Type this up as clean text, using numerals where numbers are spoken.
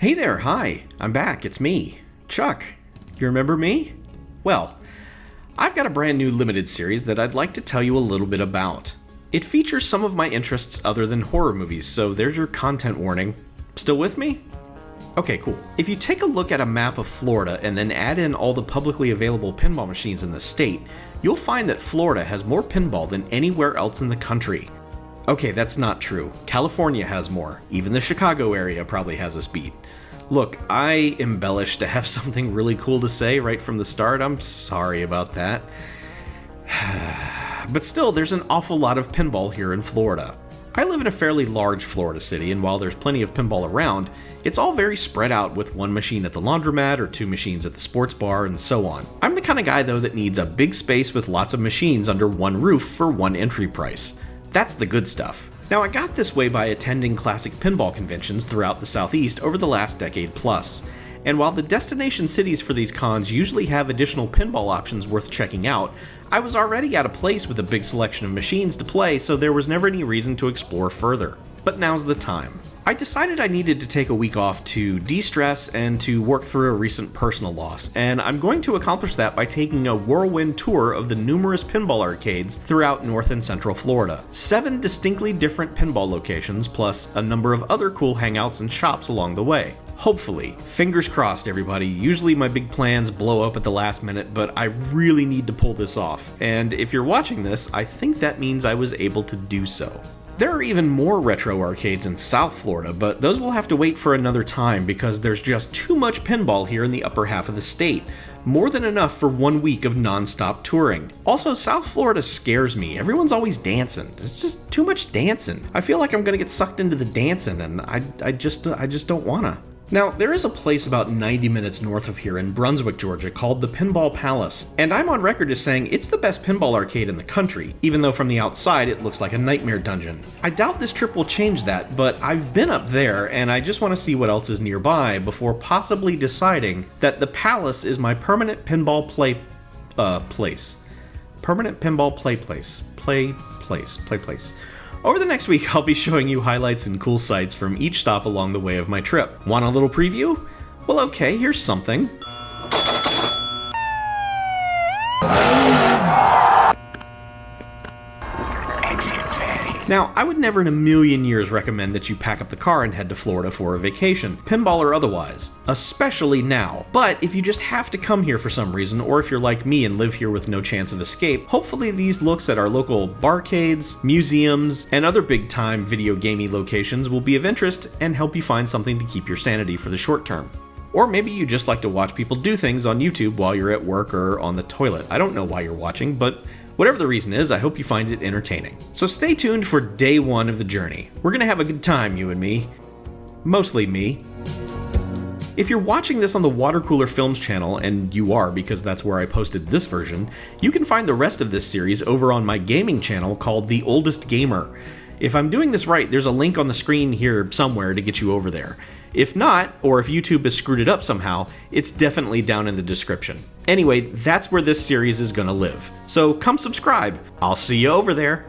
Hey there, hi, I'm back, it's me, Chuck. You remember me? Well, I've got a brand new limited series that I'd like to tell you a little bit about. It features some of my interests other than horror movies, so there's your content warning. Still with me? Okay, cool. If you take a look at a map of Florida and then add in all the publicly available pinball machines in the state, you'll find that Florida has more pinball than anywhere else in the country. Okay, that's not true. California has more. Even the Chicago area probably has us beat. Look, I embellished to have something really cool to say right from the start. I'm sorry about that. But still, there's an awful lot of pinball here in Florida. I live in a fairly large Florida city, and while there's plenty of pinball around, it's all very spread out with one machine at the laundromat or two machines at the sports bar and so on. I'm the kind of guy though that needs a big space with lots of machines under one roof for one entry price. That's the good stuff. Now, I got this way by attending classic pinball conventions throughout the Southeast over the last decade plus. And while the destination cities for these cons usually have additional pinball options worth checking out, I was already at a place with a big selection of machines to play, so there was never any reason to explore further. But now's the time. I decided I needed to take a week off to de-stress and to work through a recent personal loss, and I'm going to accomplish that by taking a whirlwind tour of the numerous pinball arcades throughout North and Central Florida. 7 distinctly different pinball locations, plus a number of other cool hangouts and shops along the way. Hopefully. Fingers crossed, everybody. Usually my big plans blow up at the last minute, but I really need to pull this off. And if you're watching this, I think that means I was able to do so. There are even more retro arcades in South Florida, but those will have to wait for another time because there's just too much pinball here in the upper half of the state. More than enough for 1 week of non-stop touring. Also, South Florida scares me. Everyone's always dancing. It's just too much dancing. I feel like I'm gonna get sucked into the dancing, and I just don't wanna. Now, there is a place about 90 minutes north of here in Brunswick, Georgia called the Pinball Palace, and I'm on record as saying it's the best pinball arcade in the country, even though from the outside it looks like a nightmare dungeon. I doubt this trip will change that, but I've been up there and I just want to see what else is nearby before possibly deciding that the Palace is my permanent pinball place. Permanent pinball play place. Over the next week, I'll be showing you highlights and cool sights from each stop along the way of my trip. Want a little preview? Well, okay, here's something. Now, I would never in a million years recommend that you pack up the car and head to Florida for a vacation, pinball or otherwise, especially now. But if you just have to come here for some reason, or if you're like me and live here with no chance of escape, hopefully these looks at our local barcades, museums, and other big-time video gamey locations will be of interest and help you find something to keep your sanity for the short term. Or maybe you just like to watch people do things on YouTube while you're at work or on the toilet. I don't know why you're watching, but whatever the reason is, I hope you find it entertaining. So stay tuned for day 1 of the journey. We're gonna have a good time, you and me. Mostly me. If you're watching this on the Water Cooler Films channel, and you are because that's where I posted this version, you can find the rest of this series over on my gaming channel called The Oldest Gamer. If I'm doing this right, there's a link on the screen here somewhere to get you over there. If not, or if YouTube has screwed it up somehow, it's definitely down in the description. Anyway, that's where this series is gonna live. So come subscribe. I'll see you over there.